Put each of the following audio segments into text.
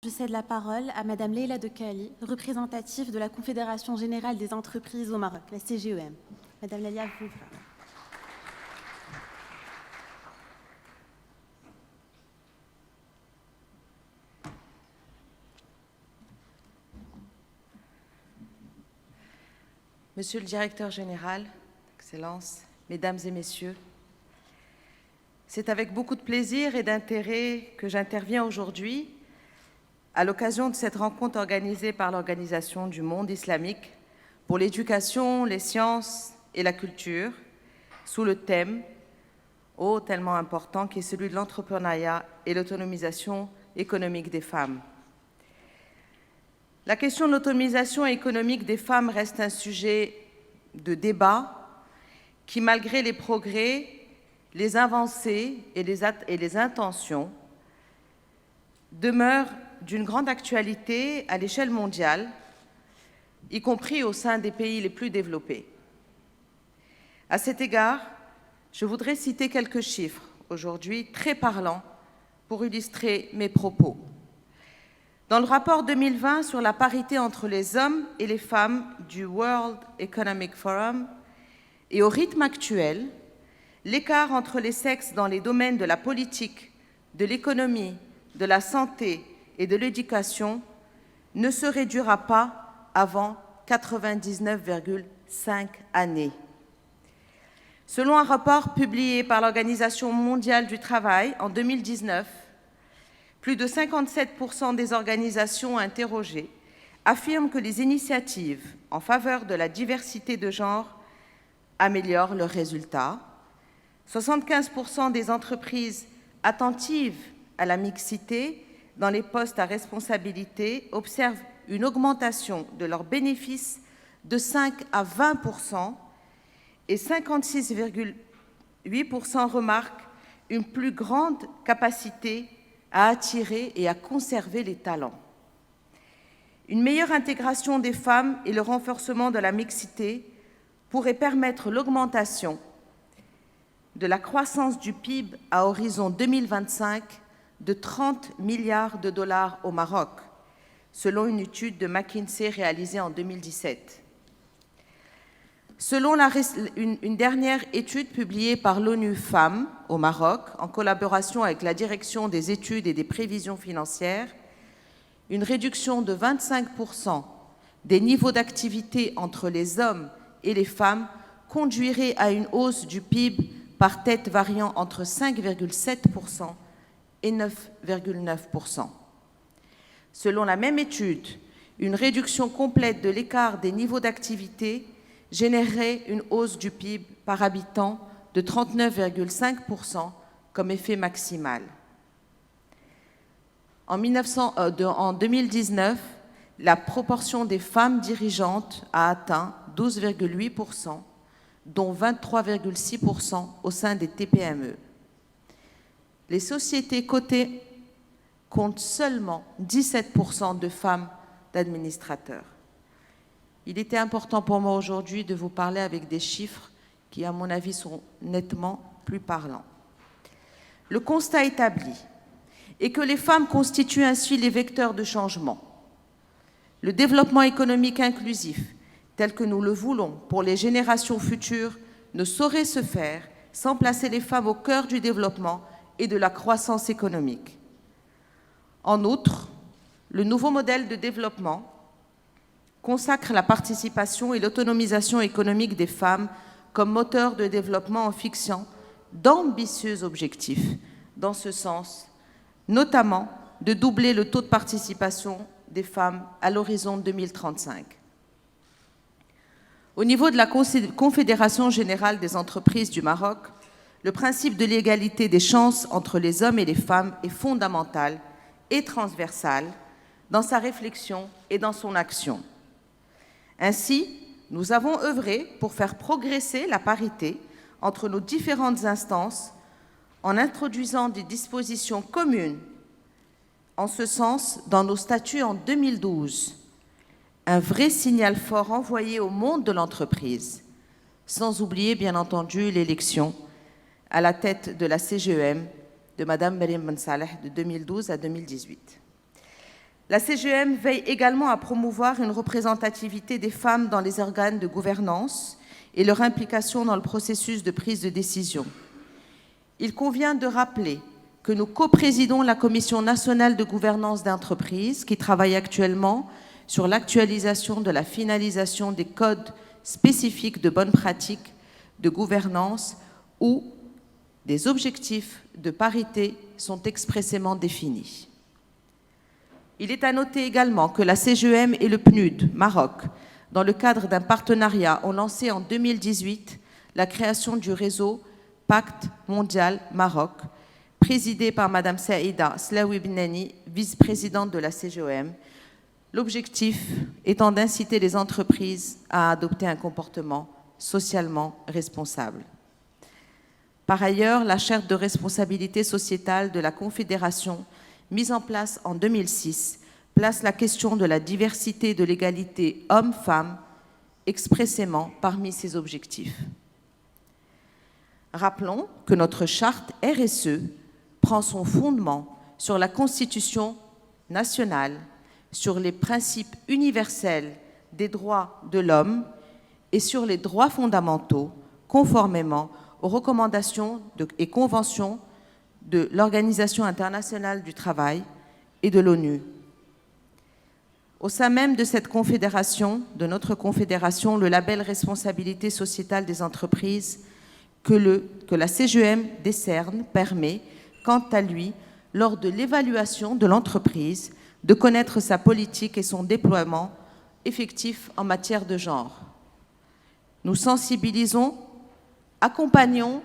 Je cède la parole à Madame Leila Dekali, représentative de la Confédération Générale des Entreprises au Maroc, la CGEM. Madame Leila, vous la parole. Monsieur le Directeur Général, Excellences, Mesdames et Messieurs, c'est avec beaucoup de plaisir et d'intérêt que j'interviens aujourd'hui à l'occasion de cette rencontre organisée par l'Organisation du monde islamique pour l'éducation, les sciences et la culture, sous le thème tellement important qui est celui de l'entrepreneuriat et l'autonomisation économique des femmes. La question de l'autonomisation économique des femmes reste un sujet de débat qui, malgré les progrès, les avancées et les intentions, demeure d'une grande actualité à l'échelle mondiale, y compris au sein des pays les plus développés. À cet égard, je voudrais citer quelques chiffres aujourd'hui très parlants pour illustrer mes propos. Dans le rapport 2020 sur la parité entre les hommes et les femmes du World Economic Forum, et au rythme actuel, l'écart entre les sexes dans les domaines de la politique, de l'économie, de la santé et de l'éducation ne se réduira pas avant 99,5 années. Selon un rapport publié par l'Organisation mondiale du travail en 2019, plus de 57% des organisations interrogées affirment que les initiatives en faveur de la diversité de genre améliorent leurs résultats. 75% des entreprises attentives à la mixité dans les postes à responsabilité observent une augmentation de leurs bénéfices de 5 à 20% et 56,8% remarquent une plus grande capacité à attirer et à conserver les talents. Une meilleure intégration des femmes et le renforcement de la mixité pourraient permettre l'augmentation de la croissance du PIB à horizon 2025 de 30 milliards de dollars au Maroc, selon une étude de McKinsey réalisée en 2017. Selon une dernière étude publiée par l'ONU Femmes au Maroc, en collaboration avec la Direction des études et des prévisions financières, une réduction de 25% des niveaux d'activité entre les hommes et les femmes conduirait à une hausse du PIB par tête variant entre 5,7% et 9,9%. Selon la même étude, une réduction complète de l'écart des niveaux d'activité générerait une hausse du PIB par habitant de 39,5% comme effet maximal. En 2019, la proportion des femmes dirigeantes a atteint 12,8%, dont 23,6% au sein des TPME. Les sociétés cotées comptent seulement 17% de femmes d'administrateurs. Il était important pour moi aujourd'hui de vous parler avec des chiffres qui, à mon avis, sont nettement plus parlants. Le constat établi est que les femmes constituent ainsi les vecteurs de changement. Le développement économique inclusif, tel que nous le voulons pour les générations futures, ne saurait se faire sans placer les femmes au cœur du développement et de la croissance économique. En outre, le nouveau modèle de développement consacre la participation et l'autonomisation économique des femmes comme moteur de développement en fixant d'ambitieux objectifs dans ce sens, notamment de doubler le taux de participation des femmes à l'horizon 2035. Au niveau de la Confédération générale des entreprises du Maroc, le principe de l'égalité des chances entre les hommes et les femmes est fondamental et transversal dans sa réflexion et dans son action. Ainsi, nous avons œuvré pour faire progresser la parité entre nos différentes instances en introduisant des dispositions communes en ce sens dans nos statuts en 2012, un vrai signal fort envoyé au monde de l'entreprise, sans oublier bien entendu l'élection à la tête de la CGEM de Mme Mariam Ben Saleh de 2012 à 2018. La CGEM veille également à promouvoir une représentativité des femmes dans les organes de gouvernance et leur implication dans le processus de prise de décision. Il convient de rappeler que nous coprésidons la Commission nationale de gouvernance d'entreprise qui travaille actuellement sur l'actualisation de la finalisation des codes spécifiques de bonnes pratiques de gouvernance où des objectifs de parité sont expressément définis. Il est à noter également que la CGEM et le PNUD Maroc, dans le cadre d'un partenariat, ont lancé en 2018 la création du réseau Pacte mondial Maroc, présidé par Mme Saïda Slaoui Benani, vice-présidente de la CGEM, l'objectif étant d'inciter les entreprises à adopter un comportement socialement responsable. Par ailleurs, la charte de responsabilité sociétale de la Confédération, mise en place en 2006, place la question de la diversité et de l'égalité hommes-femmes expressément parmi ses objectifs. Rappelons que notre charte RSE prend son fondement sur la Constitution nationale, sur les principes universels des droits de l'homme et sur les droits fondamentaux, conformément aux recommandations et conventions de l'Organisation internationale du travail et de l'ONU. Au sein même de cette confédération, de notre confédération, le label responsabilité sociétale des entreprises que la CGEM décerne permet, quant à lui, lors de l'évaluation de l'entreprise, de connaître sa politique et son déploiement effectif en matière de genre. Nous sensibilisons, accompagnons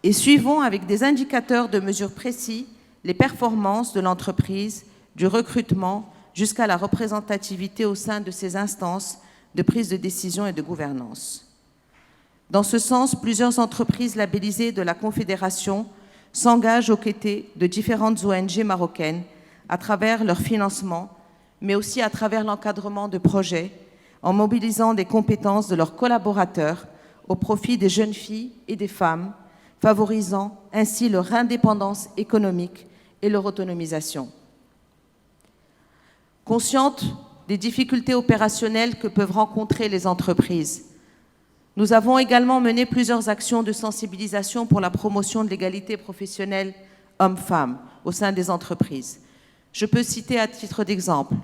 et suivons avec des indicateurs de mesure précis les performances de l'entreprise, du recrutement jusqu'à la représentativité au sein de ses instances de prise de décision et de gouvernance. Dans ce sens, plusieurs entreprises labellisées de la Confédération s'engagent aux côtés de différentes ONG marocaines à travers leur financement, mais aussi à travers l'encadrement de projets, en mobilisant des compétences de leurs collaborateurs au profit des jeunes filles et des femmes, favorisant ainsi leur indépendance économique et leur autonomisation. Consciente des difficultés opérationnelles que peuvent rencontrer les entreprises, nous avons également mené plusieurs actions de sensibilisation pour la promotion de l'égalité professionnelle hommes-femmes au sein des entreprises. Je peux citer à titre d'exemple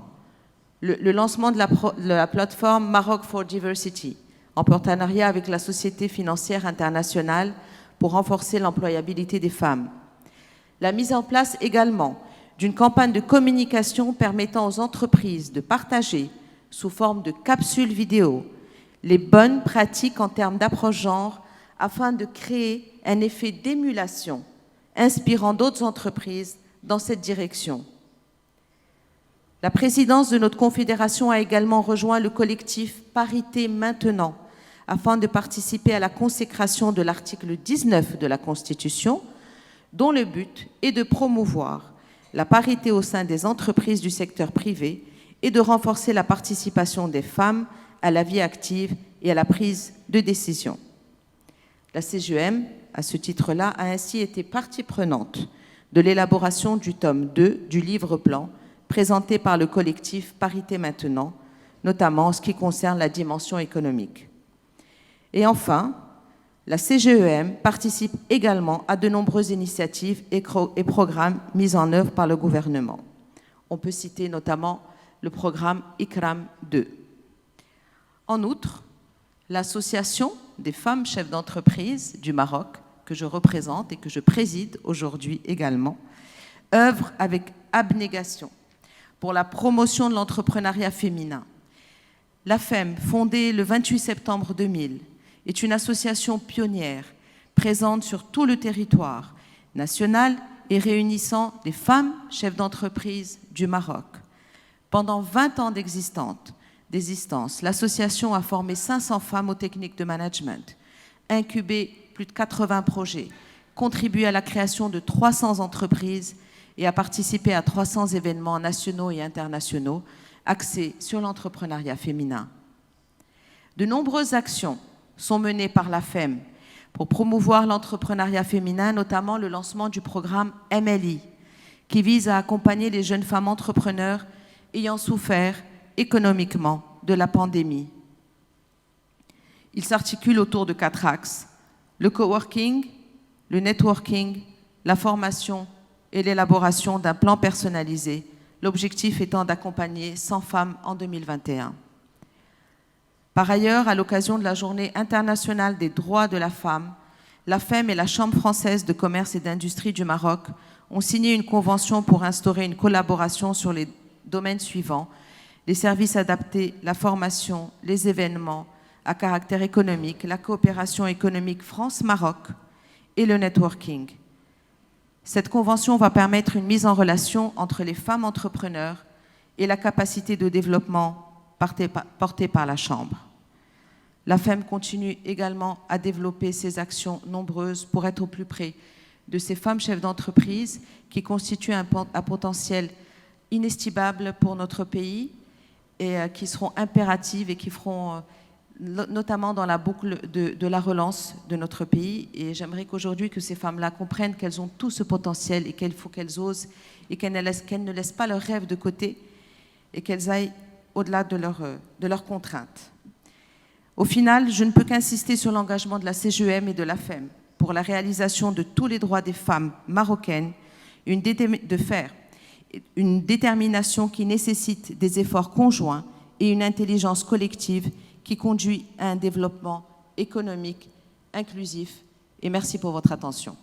le lancement de la plateforme Maroc for Diversity, en partenariat avec la Société financière internationale pour renforcer l'employabilité des femmes. La mise en place également d'une campagne de communication permettant aux entreprises de partager, sous forme de capsules vidéo, les bonnes pratiques en termes d'approche genre afin de créer un effet d'émulation, inspirant d'autres entreprises dans cette direction. La présidence de notre confédération a également rejoint le collectif Parité Maintenant afin de participer à la consécration de l'article 19 de la Constitution, dont le but est de promouvoir la parité au sein des entreprises du secteur privé et de renforcer la participation des femmes à la vie active et à la prise de décision. La CGEM, à ce titre-là, a ainsi été partie prenante de l'élaboration du tome 2 du livre blanc présenté par le collectif Parité Maintenant, notamment en ce qui concerne la dimension économique. Et enfin, la CGEM participe également à de nombreuses initiatives et programmes mis en œuvre par le gouvernement. On peut citer notamment le programme ICRAM 2. En outre, l'Association des femmes chefs d'entreprise du Maroc, que je représente et que je préside aujourd'hui également, œuvre avec abnégation pour la promotion de l'entrepreneuriat féminin. L'AFEM, fondée le 28 septembre 2000, est une association pionnière, présente sur tout le territoire national et réunissant des femmes chefs d'entreprise du Maroc. Pendant 20 ans d'existence, l'association a formé 500 femmes aux techniques de management, incubé plus de 80 projets, contribué à la création de 300 entreprises et a participé à 300 événements nationaux et internationaux axés sur l'entrepreneuriat féminin. De nombreuses actions sont menées par l'AFEM pour promouvoir l'entrepreneuriat féminin, notamment le lancement du programme MLI, qui vise à accompagner les jeunes femmes entrepreneurs ayant souffert économiquement de la pandémie. Il s'articule autour de 4 axes: le coworking, le networking, la formation et l'élaboration d'un plan personnalisé, l'objectif étant d'accompagner 100 femmes en 2021. Par ailleurs, à l'occasion de la Journée internationale des droits de la femme, la FEM et la Chambre française de commerce et d'industrie du Maroc ont signé une convention pour instaurer une collaboration sur les domaines suivants: les services adaptés, la formation, les événements à caractère économique, la coopération économique France-Maroc et le networking. Cette convention va permettre une mise en relation entre les femmes entrepreneurs et la capacité de développement portée par la Chambre. La FEM continue également à développer ses actions nombreuses pour être au plus près de ces femmes chefs d'entreprise qui constituent un potentiel inestimable pour notre pays et qui seront impératives et qui feront notamment dans la boucle de la relance de notre pays. Et j'aimerais qu'aujourd'hui que ces femmes-là comprennent qu'elles ont tout ce potentiel et qu'il faut qu'elles osent et qu'elles ne laissent pas leurs rêves de côté et qu'elles aillent au-delà de leurs contraintes. Au final, je ne peux qu'insister sur l'engagement de la CGEM et de la FEM pour la réalisation de tous les droits des femmes marocaines, de faire une détermination qui nécessite des efforts conjoints et une intelligence collective qui conduit à un développement économique inclusif. Et merci pour votre attention.